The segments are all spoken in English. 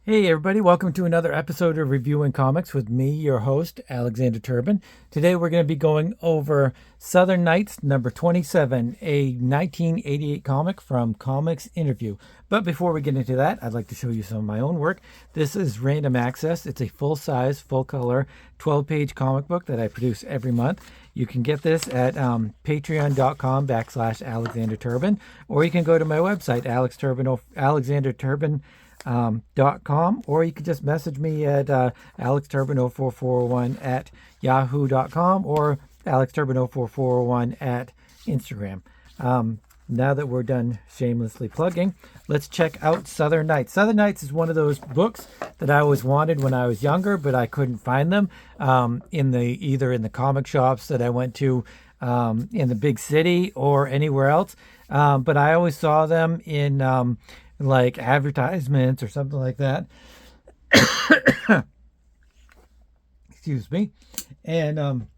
Hey everybody, welcome to another episode of Reviewing Comics with me, your host, Alexander Turbin. Today we're going to be going over Southern Nights number 27, a 1988 comic from Comics Interview. But before we get into that, I'd like to show you some of my own work. This is Random Access. It's a full-size, full-color, 12-page comic book that I produce every month. You can get this at patreon.com/Alexander Turbin, or you can go to my website, alexturbin.com, or you can just message me at alexturbin04401 at yahoo.com or alexturbin04401 at Instagram. Now that we're done shamelessly plugging, let's check out Southern Nights. Southern Nights is one of those books that I always wanted when I was younger, but I couldn't find them either in the comic shops that I went to in the big city or anywhere else. But I always saw them in like advertisements or something like that. Excuse me. And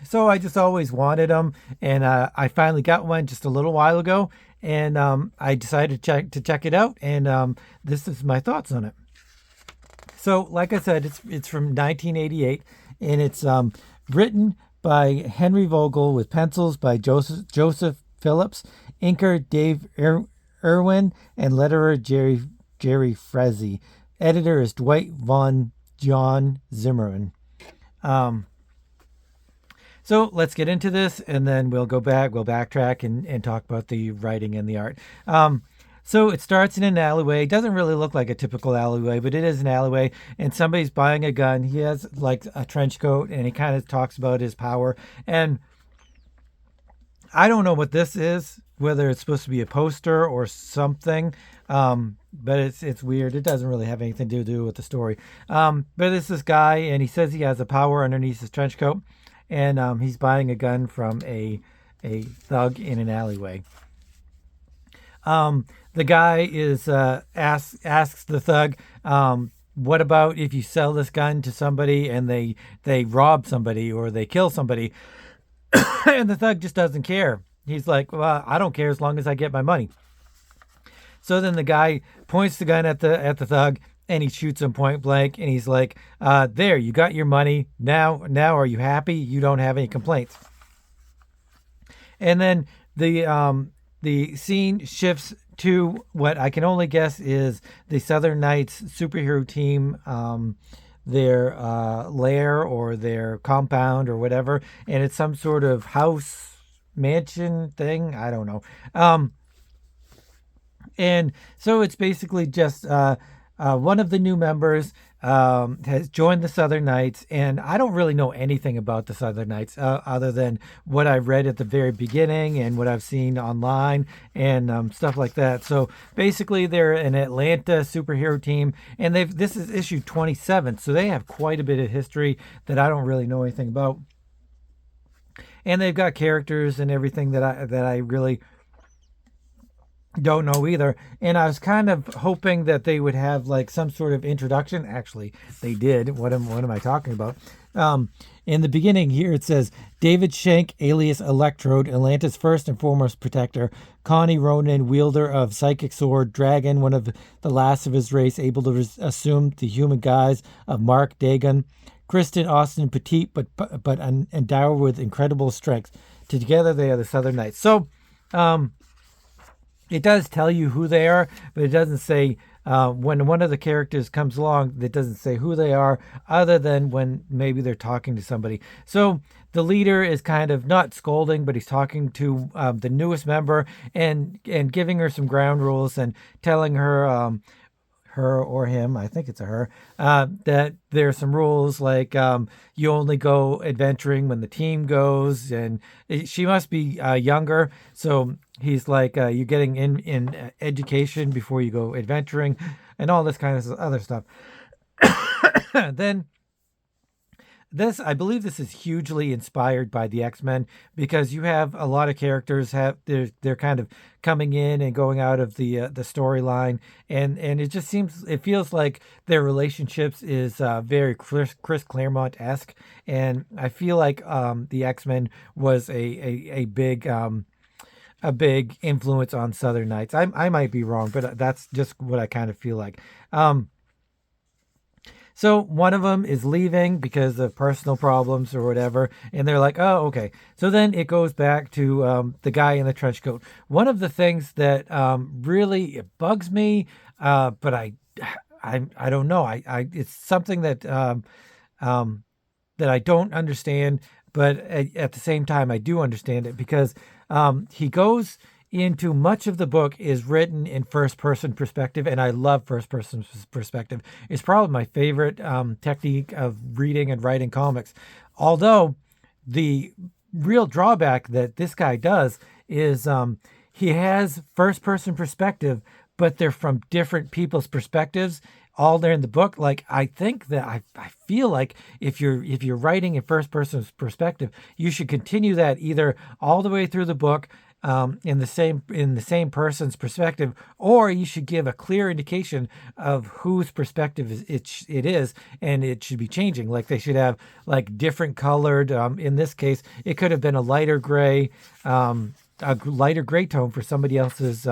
so I just always wanted them, and I finally got one just a little while ago, and I decided to check it out, and this is my thoughts on it. So, like I said, it's from 1988, and it's written by Henry Vogel with pencils by Joseph Phillips, inker Dave Irwin, and letterer Jerry Frazee. Editor is Dwight Von John Zimmerman. So let's get into this, and then we'll backtrack and talk about the writing and the art. So it starts in an alleyway. It doesn't really look like a typical alleyway, but it is an alleyway, and somebody's buying a gun. He has like a trench coat, and he kind of talks about his power. And I don't know what this is, whether it's supposed to be a poster or something, but it's weird. It doesn't really have anything to do with the story. But it's this guy, and he says he has a power underneath his trench coat, and he's buying a gun from a thug in an alleyway. The guy is asks the thug, what about if you sell this gun to somebody and they rob somebody or they kill somebody? And the thug just doesn't care. He's like, well, I don't care as long as I get my money. So then the guy points the gun at the thug, and he shoots him point blank, and he's like, there, you got your money. Now are you happy? You don't have any complaints. And then the scene shifts to what I can only guess is the Southern Nights superhero team, their lair or their compound or whatever, and it's some sort of house mansion thing. I don't know. And so it's basically just one of the new members has joined the Southern Nights, and I don't really know anything about the Southern Nights other than what I've read at the very beginning and what I've seen online and stuff like that. So basically, they're an Atlanta superhero team, and this is issue 27, so they have quite a bit of history that I don't really know anything about. And they've got characters and everything that I really don't know either. And I was kind of hoping that they would have like some sort of introduction. Actually, they did. What am I talking about? In the beginning here, it says David Shank, alias Electrode, Atlanta's first and foremost protector. Connie Ronan, wielder of Psychic Sword. Dragon, one of the last of his race, able to assume the human guise of Mark Dagon. Kristen Austin, petite but endowed with incredible strength. Together they are the Southern Nights. So it does tell you who they are, but it doesn't say when one of the characters comes along, it doesn't say who they are other than when maybe they're talking to somebody. So the leader is kind of not scolding, but he's talking to the newest member and giving her some ground rules and telling her her or him, I think it's a her, that there are some rules like you only go adventuring when the team goes, and she must be younger. So he's like, you're getting in education before you go adventuring and all this kind of other stuff. Then I believe this is hugely inspired by the X-Men because you have a lot of characters they're kind of coming in and going out of the storyline, and it feels like their relationships is very Chris Claremont-esque, and I feel like the X-Men was a big influence on Southern Nights. I might be wrong, but that's just what I kind of feel like. So one of them is leaving because of personal problems or whatever, and they're like, "Oh, okay." So then it goes back to the guy in the trench coat. One of the things that really it bugs me, but I don't know. It's something um, that I don't understand, but at the same time, I do understand it because he goes into much of the book is written in first person perspective, and I love first person perspective. It's probably my favorite technique of reading and writing comics. Although the real drawback that this guy does is he has first person perspective, but they're from different people's perspectives all there in the book. Like I think that I feel like if you're writing in first person perspective, you should continue that either all the way through the book in the same person's perspective, or you should give a clear indication of whose perspective it is, and it should be changing. Like they should have like different colored. In this case, it could have been a lighter gray. A lighter gray tone for somebody else's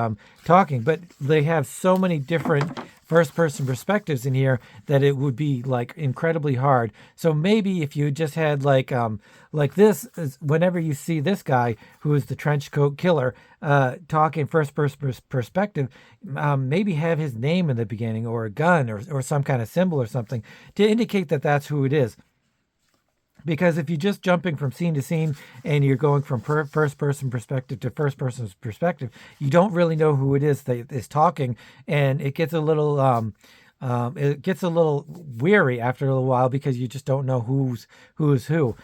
talking, but they have so many different first person perspectives in here that it would be like incredibly hard. So maybe if you just had like this is whenever you see this guy who is the trench coat killer talking first person perspective, maybe have his name in the beginning or a gun or some kind of symbol or something to indicate that that's who it is. Because if you're just jumping from scene to scene and you're going from first person perspective to first person's perspective, you don't really know who it is that is talking, and it gets a little weary after a little while because you just don't know who's who.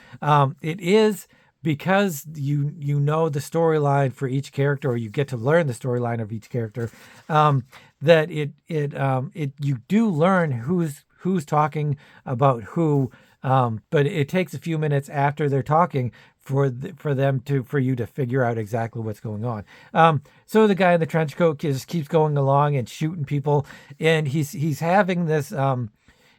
It is because you know the storyline for each character, or you get to learn the storyline of each character, that it you do learn who's talking about who. But it takes a few minutes after they're talking for you to figure out exactly what's going on. So the guy in the trench coat just keeps going along and shooting people, and he's having this.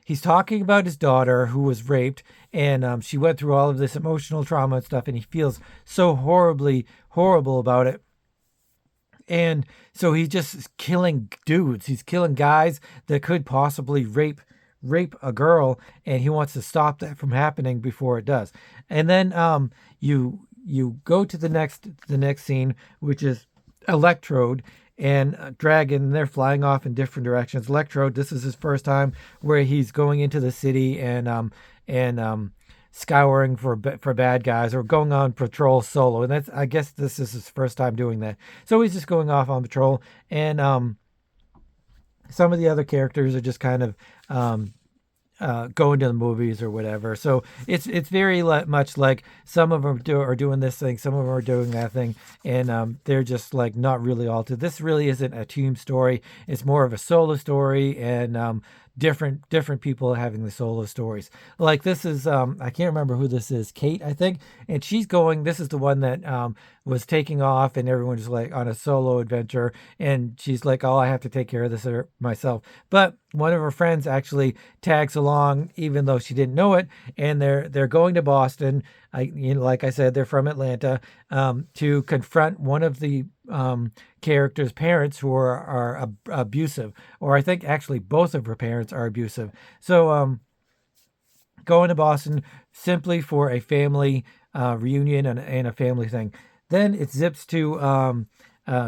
He's talking about his daughter who was raped, and she went through all of this emotional trauma and stuff, and he feels so horribly horrible about it. And so he's just killing dudes. He's killing guys that could possibly rape a girl, and he wants to stop that from happening before it does. And then you go to the next scene, which is Electrode and Dragon. They're flying off in different directions. Electrode, this is his first time where he's going into the city and scouring for bad guys or going on patrol solo. And I guess this is his first time doing that. So he's just going off on patrol, and some of the other characters are just kind of going to the movies or whatever. So it's very much like some of them are doing this thing, some of them are doing that thing, and they're just like not really altered. This really isn't a team story. It's more of a solo story, and different people having the solo stories. Like this is I can't remember who this is, Kate, I think, and she's going. This is the one that was taking off, and everyone's like on a solo adventure, and she's like, "Oh, I have to take care of this myself." But one of her friends actually tags along, even though she didn't know it, and they're going to Boston. Like I said, they're from Atlanta, to confront one of the characters' parents who are abusive, or I think actually both of her parents are abusive. So going to Boston simply for a family reunion and a family thing. Then it zips to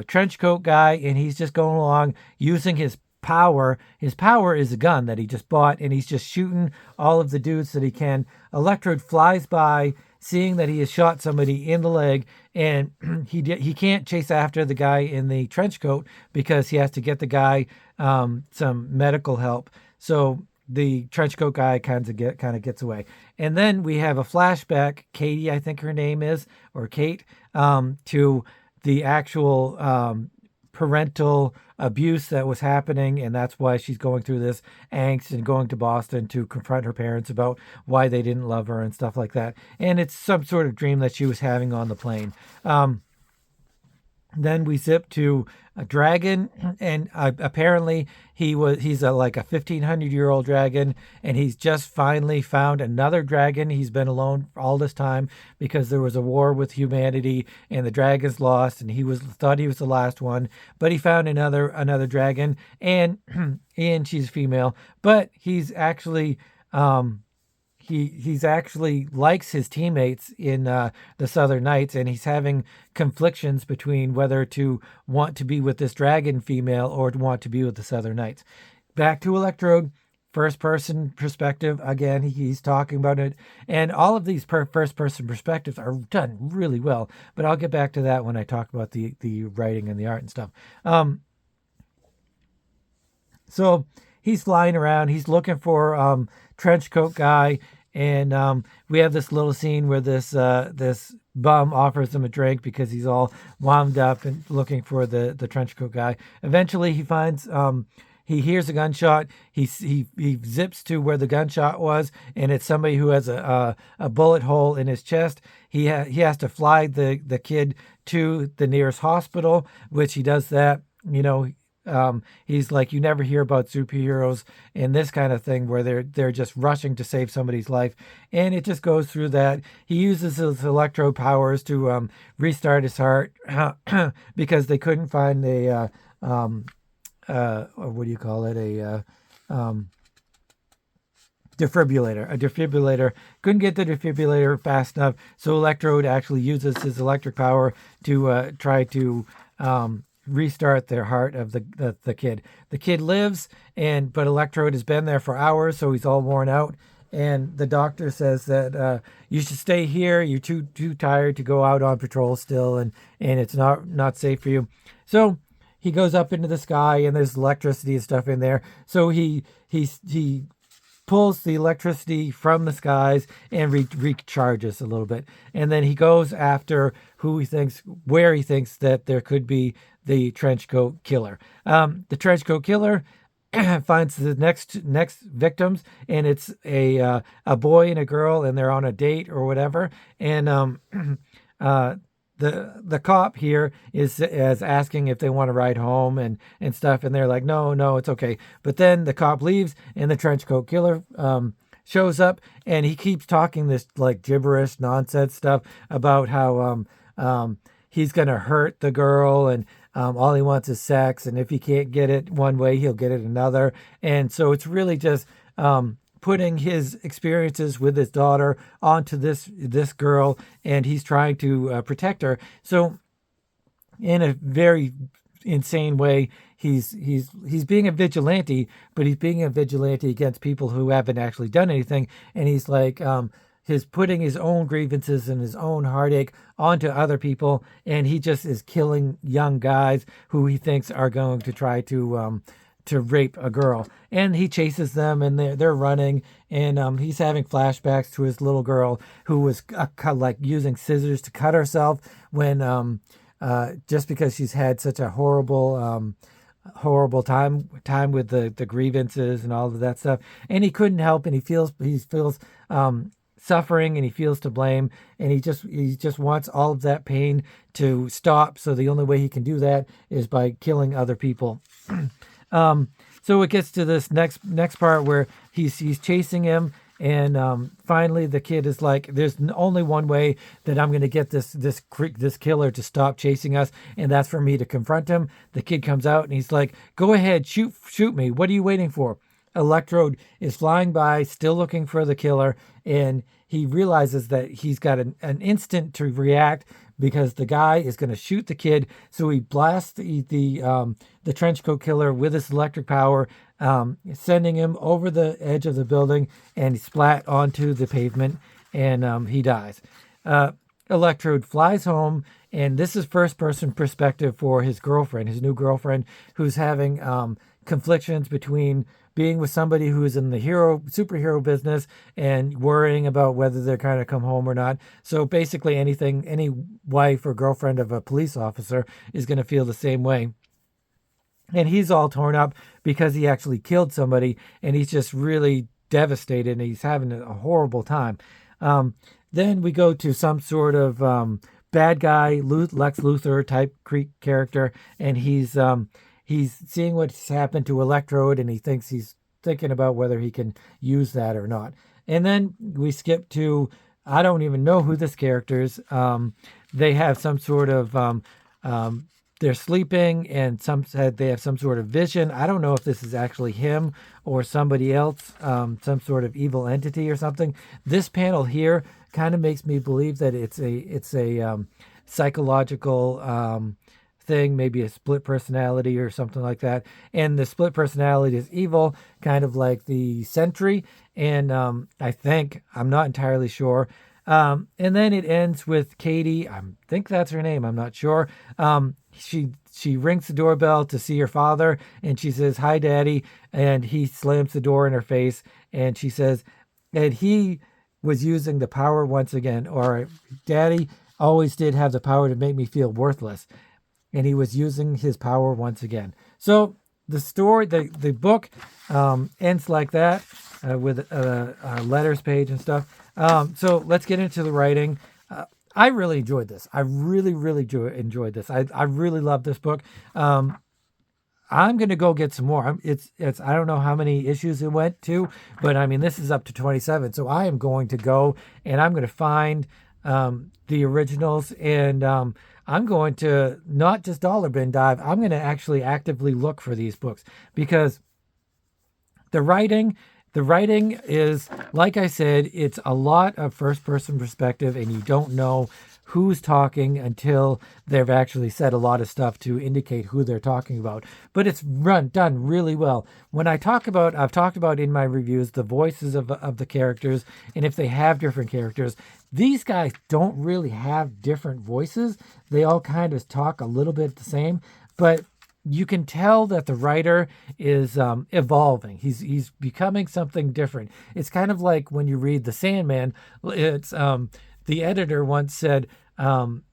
trench coat guy, and he's just going along using his power. His power is a gun that he just bought, and he's just shooting all of the dudes that he can. Electrode flies by, seeing that he has shot somebody in the leg, and he can't chase after the guy in the trench coat because he has to get the guy some medical help. So the trench coat guy kind of gets away. And then we have a flashback, Katie, I think her name is, or Kate, to the actual parental abuse that was happening, and that's why she's going through this angst and going to Boston to confront her parents about why they didn't love her and stuff like that. And it's some sort of dream that she was having on the plane. Then we zip to a dragon, and apparently he's like a 1,500-year-old dragon, and he's just finally found another dragon. He's been alone all this time because there was a war with humanity, and the dragons lost, and he was thought he was the last one, but he found another dragon, and and she's female, but he's actually he's actually likes his teammates in the Southern Knights, and he's having conflictions between whether to want to be with this dragon female or to want to be with the Southern Knights. Back to Electrode, first person perspective again. He's talking about it, and all of these first person perspectives are done really well. But I'll get back to that when I talk about the writing and the art and stuff. So he's flying around. He's looking for trench coat guy, and we have this little scene where this bum offers him a drink because he's all wound up and looking for the trench coat guy. Eventually, he finds. He hears a gunshot. He zips to where the gunshot was, and it's somebody who has a bullet hole in his chest. He has to fly the kid to the nearest hospital, which he does that. He's like, you never hear about superheroes and this kind of thing where they're just rushing to save somebody's life, and it just goes through that. He uses his electrode powers to restart his heart because they couldn't find what do you call it? Defibrillator. A defibrillator. Couldn't get the defibrillator fast enough, so Electrode actually uses his electric power to try to restart the heart of the kid. The kid lives, but Electrode has been there for hours, so he's all worn out. And the doctor says that you should stay here. You're too tired to go out on patrol still, and it's not safe for you. So he goes up into the sky, and there's electricity and stuff in there. So he pulls the electricity from the skies and recharges a little bit. And then he goes after where he thinks that there could be the trenchcoat killer. The trenchcoat killer finds the next victims, and it's a boy and a girl, and they're on a date or whatever. And the cop here is asking if they want to ride home and stuff, and they're like, no, it's okay. But then the cop leaves, and the trenchcoat killer shows up, and he keeps talking this like gibberish nonsense stuff about how he's gonna hurt the girl, and all he wants is sex, and if he can't get it one way, he'll get it another. And so it's really just putting his experiences with his daughter onto this girl, and he's trying to protect her. So in a very insane way, he's being a vigilante, but he's being a vigilante against people who haven't actually done anything. And he's like he's putting his own grievances and his own heartache onto other people, and he just is killing young guys who he thinks are going to try to rape a girl. And he chases them, and they're running, and he's having flashbacks to his little girl who was like using scissors to cut herself when just because she's had such a horrible time with the grievances and all of that stuff, and he couldn't help, and he feels suffering, and he feels to blame, and he just wants all of that pain to stop. So the only way he can do that is by killing other people. So it gets to this next part where he's chasing him, and finally the kid is like, "There's only one way that I'm going to get this killer to stop chasing us, and that's for me to confront him." The kid comes out, and he's like, "Go ahead, shoot me. What are you waiting for?" Electrode is flying by, still looking for the killer, and he realizes that he's got an instant to react because the guy is going to shoot the kid. So he blasts the trenchcoat killer with his electric power, sending him over the edge of the building, and he splat onto the pavement, and he dies. Electrode flies home, and this is first-person perspective for his new girlfriend, who's having conflictions between being with somebody who's in the superhero business and worrying about whether they're going to come home or not. So basically any wife or girlfriend of a police officer is going to feel the same way. And he's all torn up because he actually killed somebody, and he's just really devastated, and he's having a horrible time. Then we go to some sort of bad guy, Lex Luthor type character, and he's seeing what's happened to Electrode, and he's thinking about whether he can use that or not. And then we skip to, I don't even know who this character is. They have some sort of they're sleeping, and some said they have some sort of vision. I don't know if this is actually him or somebody else, some sort of evil entity or something. This panel here kind of makes me believe that it's a psychological thing, maybe a split personality or something like that. And the split personality is evil, kind of like the Sentry. And I'm not entirely sure. And then it ends with Katie. I think that's her name. I'm not sure. She rings the doorbell to see her father, and she says, "Hi, Daddy." And he slams the door in her face, and she says, and he was using the power once again, or Daddy always did have the power to make me feel worthless. And he was using his power once again. So the story, the book ends like that with a letters page and stuff. So let's get into the writing. I really enjoyed this. I really enjoyed this. I really love this book. I'm going to go get some more. It's I don't know how many issues it went to, but I mean, this is up to 27. So I am going to go and I'm going to find the originals, and I'm going to not just dollar bin dive. I'm going to actually actively look for these books, because the writing is, like I said, it's a lot of first person perspective, and you don't know who's talking until they've actually said a lot of stuff to indicate who they're talking about. But it's done really well. When I've talked about in my reviews the voices of the characters, and if they have different characters. These guys don't really have different voices. They all kind of talk a little bit the same, but you can tell that the writer is evolving. He's becoming something different. It's kind of like when you read The Sandman. It's the editor once said,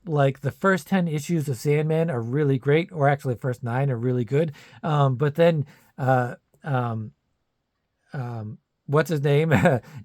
like, the first 10 issues of Sandman are really great, or actually the first 9 are really good. But then what's his name?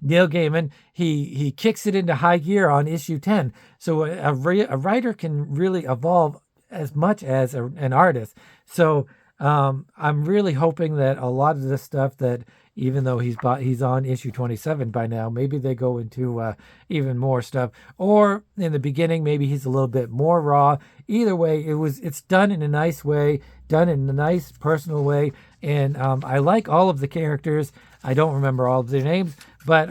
Neil Gaiman, he kicks it into high gear on issue 10. So a writer can really evolve as much as an artist. So I'm really hoping that a lot of this stuff, that even though he's on issue 27 by now, maybe they go into even more stuff, or in the beginning maybe he's a little bit more raw. Either way, it's done in a nice way, done in a nice personal way, and I like all of the characters. I don't remember all of their names, but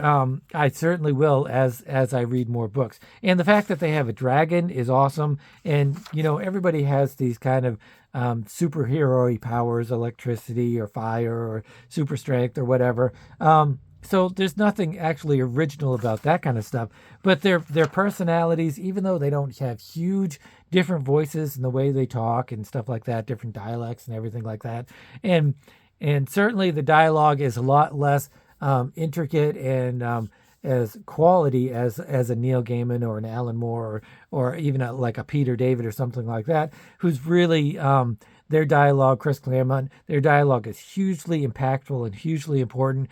I certainly will as I read more books. And the fact that they have a dragon is awesome. And, everybody has these kind of superhero-y powers, electricity or fire or super strength or whatever. So there's nothing actually original about that kind of stuff. But their personalities, even though they don't have huge different voices in the way they talk and stuff like that, different dialects and everything like that. And certainly the dialogue is a lot less intricate and as quality as a Neil Gaiman or an Alan Moore or even like a Peter David or something like that, who's really their dialogue, Chris Claremont, their dialogue is hugely impactful and hugely important.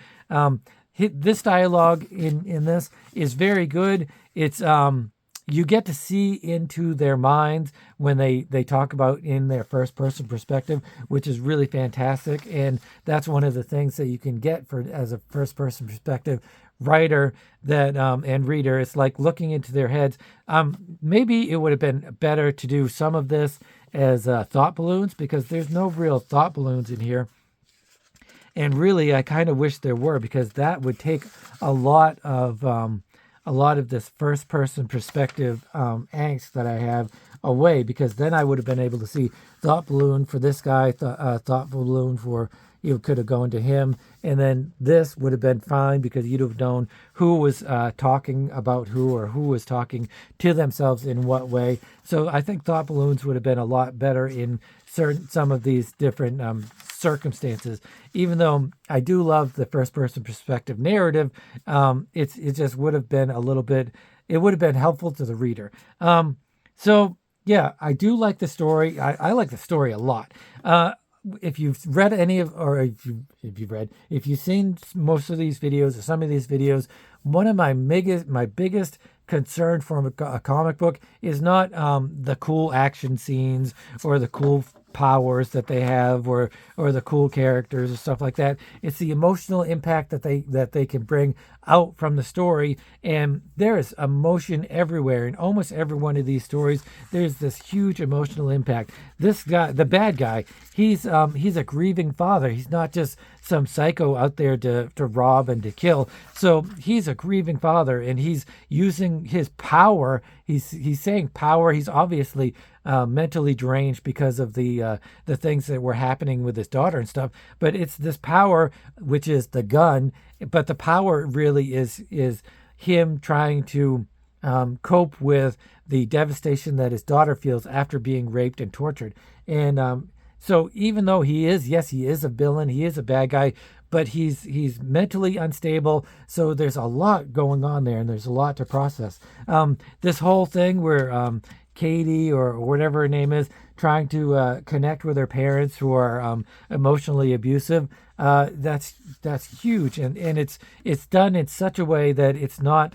This dialogue in this is very good. It's you get to see into their minds when they talk about in their first person perspective, which is really fantastic. And that's one of the things that you can get as a first person perspective writer and reader. It's like looking into their heads. Maybe it would have been better to do some of this as thought balloons, because there's no real thought balloons in here. And really, I kind of wish there were, because that would take a lot of this first person perspective angst that I have away, because then I would have been able to see thought balloon for this guy, thought balloon for, could have gone to him, and then this would have been fine, because you'd have known who was talking about who, or who was talking to themselves in what way. So I think thought balloons would have been a lot better in some of these different circumstances. Even though I do love the first person perspective narrative, it just would have been it would have been helpful to the reader. So yeah, I do like the story. I like the story a lot. If you've read if you've seen most of these videos or some of these videos, one of my biggest concern from a comic book is not the cool action scenes or the cool powers that they have or the cool characters or stuff like that. It's the emotional impact that they can bring out from the story. And there is emotion everywhere in almost every one of these stories. There's this huge emotional impact. This guy, the bad guy, he's a grieving father. He's not just some psycho out there to rob and to kill. So he's a grieving father, and he's using his power. He's saying power. He's obviously mentally deranged because of the things that were happening with his daughter and stuff. But it's this power, which is the gun. But the power really is him trying to cope with the devastation that his daughter feels after being raped and tortured. And so even though he is a villain, he is a bad guy, but he's mentally unstable. So there's a lot going on there, and there's a lot to process. This whole thing where Katie or whatever her name is trying to connect with her parents who are emotionally abusive, that's huge, and it's done in such a way that it's not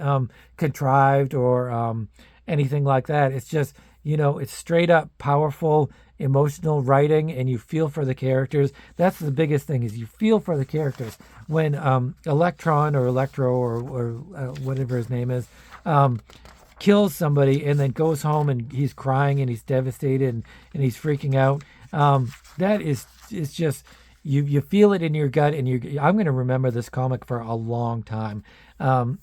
contrived or anything like that. It's just, it's straight up powerful emotional writing, and you feel for the characters. That's the biggest thing, is you feel for the characters. When Electron or Electro or whatever his name is kills somebody and then goes home and he's crying and he's devastated and he's freaking out, that is just, you feel it in your gut, and I'm going to remember this comic for a long time,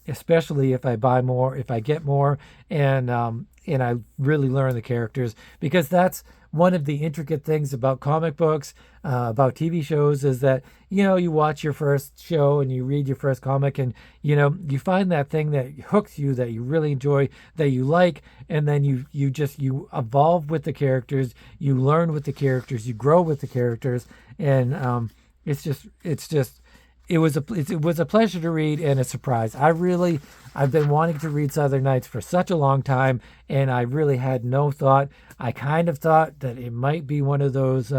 especially if I buy more, if I get more, and I really learn the characters, because that's one of the intricate things about comic books, about TV shows, is that, you watch your first show and you read your first comic, and, you find that thing that hooks you, that you really enjoy, that you like, and then you evolve with the characters, you learn with the characters, you grow with the characters, and it was a pleasure to read and a surprise. I've been wanting to read Southern Nights for such a long time, and I really had no thought. I kind of thought that it might be one of those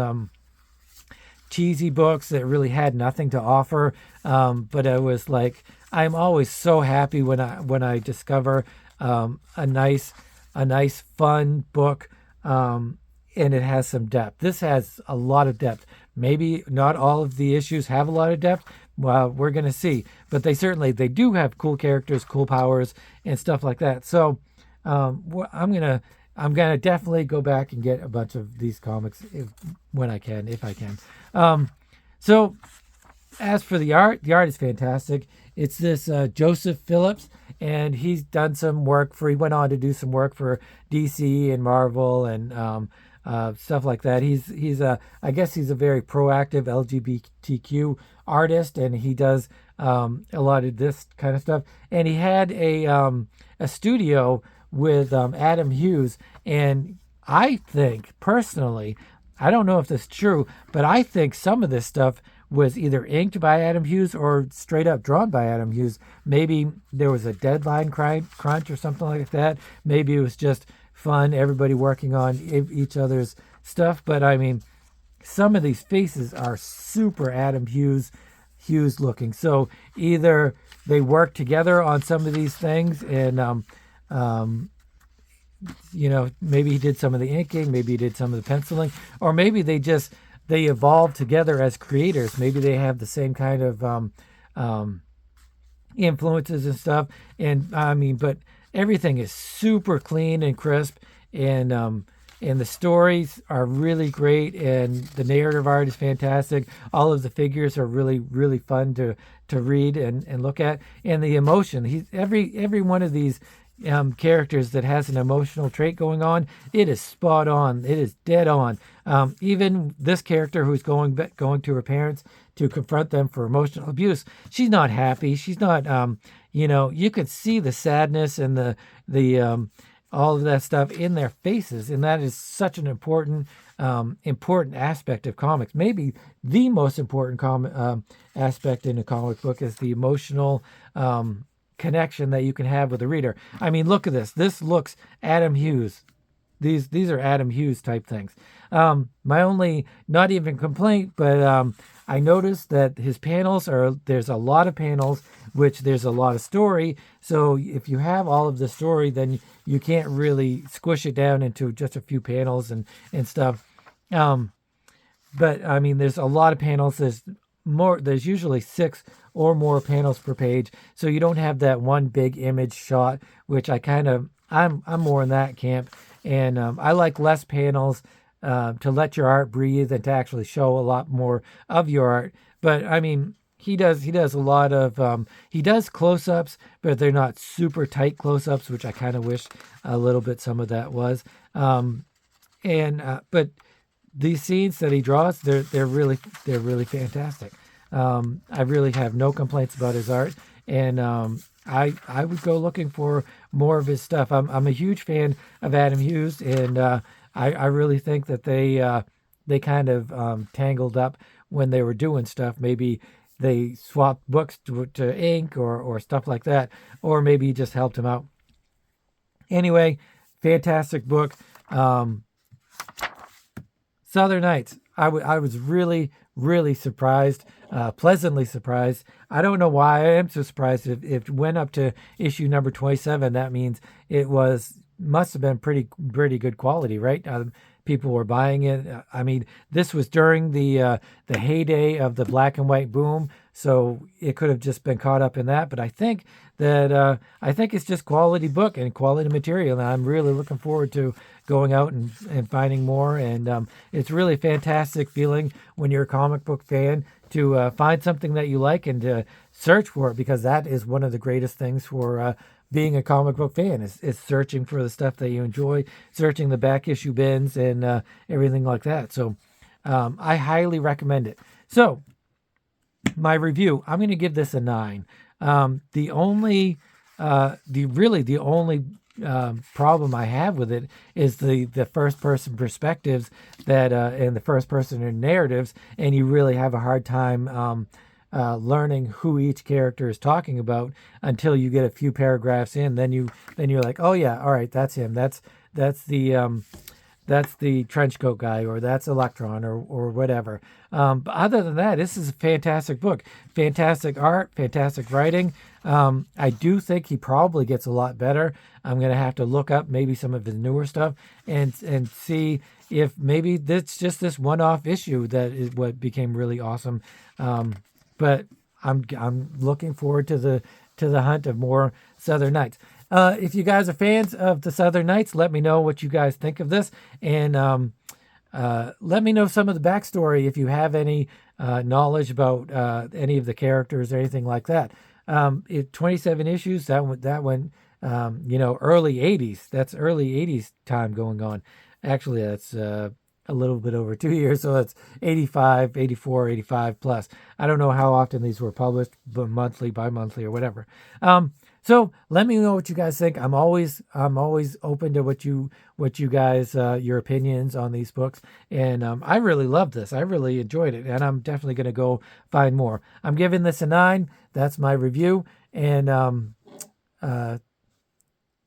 cheesy books that really had nothing to offer. But I was like, I'm always so happy when I discover a nice fun book, and it has some depth. This has a lot of depth. Maybe not all of the issues have a lot of depth. Well, we're going to see. But they do have cool characters, cool powers, and stuff like that. So I'm gonna definitely go back and get a bunch of these comics if I can. So as for the art is fantastic. It's this Joseph Phillips, and he's done some work he went on to do some work for DC and Marvel and stuff like that. I guess he's a very proactive LGBTQ artist, and he does a lot of this kind of stuff. And he had a studio with Adam Hughes, and I think personally, I don't know if this is true, but I think some of this stuff was either inked by Adam Hughes or straight up drawn by Adam Hughes. Maybe there was a deadline crunch or something like that. Maybe it was just fun, everybody working on each other's stuff. But I mean, some of these faces are super Adam Hughes looking. So either they work together on some of these things, and maybe he did some of the inking, maybe he did some of the penciling, or maybe they evolved together as creators. Maybe they have the same kind of influences and stuff. And I mean, but everything is super clean and crisp, and the stories are really great, and the narrative art is fantastic. All of the figures are really, really fun to read and look at, and the emotion. Every one of these characters that has an emotional trait going on, it is spot on. It is dead on. Even this character who's going to her parents to confront them for emotional abuse, she's not happy. She's not, you could see the sadness and the all of that stuff in their faces, and that is such an important aspect of comics. Maybe the most important aspect in a comic book is the emotional connection that you can have with the reader. I mean, look at this. This looks Adam Hughes. These are Adam Hughes type things. My only, not even complaint, but I noticed that his panels there's a lot of panels, which there's a lot of story. So if you have all of the story, then you can't really squish it down into just a few panels and stuff. But I mean, there's a lot of panels. There's usually 6 or more panels per page. So you don't have that one big image shot, which I'm more in that camp. And I like less panels to let your art breathe and to actually show a lot more of your art. But I mean, he does a lot of he does close-ups, but they're not super tight close-ups, which I kind of wish a little bit some of that was. But these scenes that he draws, they're really fantastic. I really have no complaints about his art, and I would go looking for more of his stuff. I'm a huge fan of Adam Hughes, and I really think that they kind of tangled up when they were doing stuff. Maybe they swapped books to ink or stuff like that, or maybe he just helped him out. Anyway, fantastic book. Southern Nights. I was really surprised, pleasantly surprised. I don't know why I am so surprised. If it went up to issue number 27, that means it must have been pretty good quality, right? People were buying it. I mean, this was during the heyday of the black and white boom, so it could have just been caught up in that. But I think that it's just quality book and quality material, and I'm really looking forward to going out and finding more. And it's really fantastic feeling when you're a comic book fan to find something that you like and to search for it, because that is one of the greatest things for being a comic book fan is searching for the stuff that you enjoy, searching the back issue bins and everything like that. So I highly recommend it. So my review, I'm going to give this a 9. The only problem I have with it is the first person perspectives and the first person narratives, and you really have a hard time learning who each character is talking about until you get a few paragraphs in. Then you're like, oh yeah, all right, that's him. That's the trench coat guy, or that's Electron, or whatever. But other than that, this is a fantastic book. Fantastic art, fantastic writing. I do think he probably gets a lot better. I'm going to have to look up maybe some of his newer stuff and see if maybe that's just this one-off issue that is what became really awesome. But I'm looking forward to the hunt of more Southern Nights. If you guys are fans of the Southern Nights, let me know what you guys think of this, and let me know some of the backstory if you have any knowledge about any of the characters or anything like that. 27 issues, that went early 80s. That's early 80s time going on. Actually, that's a little bit over 2 years, so that's 85, 84, 85 plus. I don't know how often these were published, but monthly, bi-monthly, or whatever. So let me know what you guys think. I'm always open to what you guys your opinions on these books, and I really love this. I really enjoyed it, and I'm definitely going to go find more. I'm giving this a 9. That's my review, and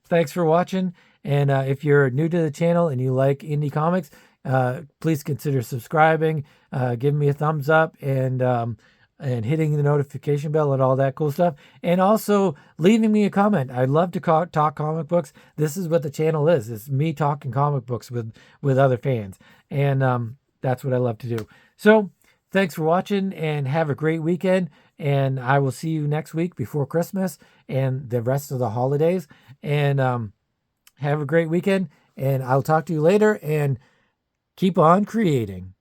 thanks for watching. And if you're new to the channel and you like indie comics, please consider subscribing, giving me a thumbs up, and hitting the notification bell and all that cool stuff. And also leaving me a comment. I'd love to talk comic books. This is what the channel is. It's me talking comic books with other fans. And that's what I love to do. So thanks for watching, and have a great weekend. And I will see you next week before Christmas and the rest of the holidays. And have a great weekend. And I'll talk to you later, and keep on creating.